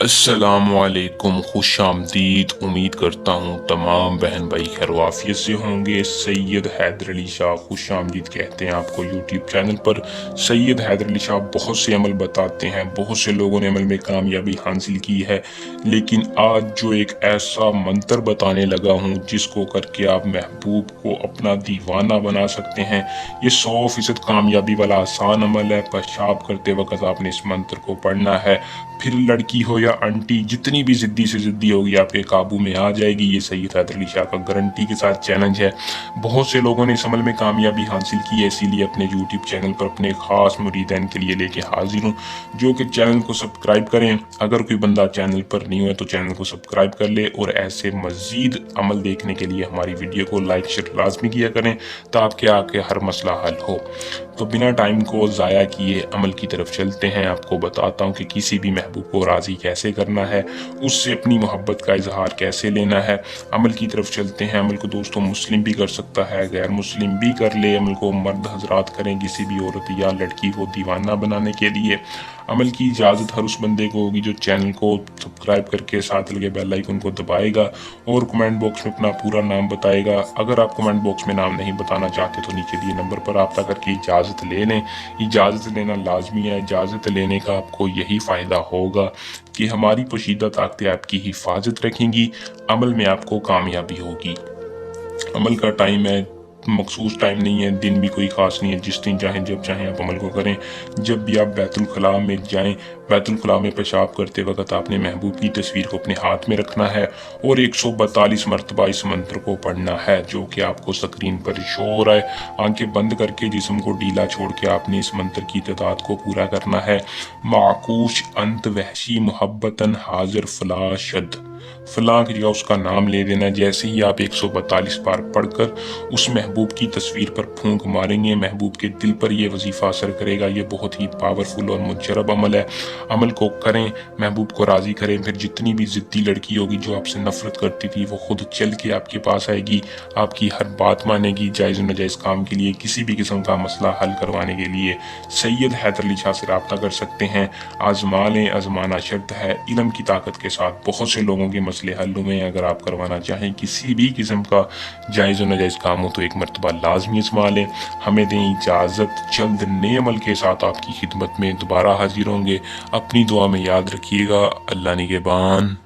अस्सलामुअलैकुम, खुश आमदीद। उम्मीद करता हूँ तमाम बहन भाई खैरवाफियत से होंगे। सैयद हैदर अली शाह खुश आमदीद कहते हैं आपको यूट्यूब चैनल पर। सैयद हैदर अली शाह बहुत से अमल बताते हैं, बहुत से लोगों ने अमल में कामयाबी हासिल की है, लेकिन आज जो एक ऐसा मंत्र बताने लगा हूँ जिसको करके आप महबूब को अपना दीवाना बना सकते हैं। ये 100% कामयाबी वाला आसान अमल है। पेशाब करते वक्त आपने इस मंत्र को पढ़ना है, फिर लड़की हो या आंटी, जितनी भी जिद्दी से जिद्दी होगी आपके काबू में आ जाएगी। ये सैयद हैदर अली शाह का गारंटी के साथ चैलेंज है। बहुत से लोगों ने इस अमल में कामयाबी हासिल की है, इसीलिए अपने यूट्यूब चैनल पर अपने खास मुरीदैन के लिए लेके हाजिर हूँ, जो कि चैनल को सब्सक्राइब करें। अगर कोई बंदा चैनल पर नहीं हुआ तो चैनल को सब्सक्राइब कर ले, और ऐसे मजीद अमल देखने के लिए हमारी वीडियो को लाइक शेयर लाजमी किया करें ताकि आके हर मसला हल हो। तो बिना टाइम को ज़ाया किए अमल की तरफ चलते हैं। आपको बताता हूँ कि किसी भी महबूब को राज़ी कैसे करना है, उससे अपनी मोहब्बत का इजहार कैसे लेना है। अमल की तरफ चलते हैं। अमल को दोस्तों मुस्लिम भी कर सकता है, गैर मुस्लिम भी कर ले। अमल को मर्द हजरात करें किसी भी औरत या लड़की को दीवाना बनाने के लिए। अमल की इजाज़त हर उस बंदे को होगी जो चैनल को सब्सक्राइब करके साथ लगे बेल आइकन को दबाएगा और कमेंट बॉक्स में अपना पूरा नाम बताएगा। अगर आप कमेंट बॉक्स में नाम नहीं बताना चाहते तो नीचे दिए नंबर पर रब्ता करके इजाज़त ले लें। इजाज़त लेना लाजमी है। इजाज़त लेने का आपको यही फ़ायदा होगा कि हमारी पोशीदा ताकतें आपकी हिफाजत रखेंगी, अमल में आपको कामयाबी होगी। अमल का टाइम है, मखसूस टाइम नहीं है, दिन भी कोई ख़ास नहीं है। जिस दिन चाहें जब चाहें आप अमल को करें। जब भी आप बैतुल खला में जाएं, बैतुल खला में पेशाब करते वक्त आपने महबूब की तस्वीर को अपने हाथ में रखना है और 142 मरतबा इस मंत्र को पढ़ना है, जो कि आपको स्क्रीन पर शो हो रहा है। आंखें बंद करके जिस्म को ढीला छोड़ के आपने इस मंत्र की तादाद को पूरा करना है। माकूश अंत वहशी मोहब्बतन हाजिर फला शद, फलां की जगह उसका नाम ले देना। जैसे ही आप 142 बार पढ़कर उस महबूब की तस्वीर पर फूंक मारेंगे, महबूब के दिल पर यह वजीफा असर करेगा। ये बहुत ही पावरफुल और मुजरब अमल है। अमल को करें, महबूब को राज़ी करें। फिर जितनी भी ज़िद्दी लड़की होगी जो आपसे नफरत करती थी, वो खुद चल के आपके पास आएगी, आपकी हर बात मानेगी। जायज़ नाजायज़ काम के लिए, किसी भी किस्म का मसला हल करवाने के लिए सैयद हैदर अली शाह से रब्ता कर सकते हैं। आजमा लें, आजमाना शर्त है। इल्म की ताकत के साथ बहुत से लोगों के मसले हल हुए हैं। अगर आप करवाना चाहें किसी भी किस्म का जायज़ नाजायज़ काम हो तो एक मरतबा लाजमी आजमा लें। हमें दें इजाज़त, जल्द नए अमल के साथ आपकी खिदमत में दोबारा हाजिर होंगे। अपनी दुआ में याद रखिएगा। अल्लाह निगहबान।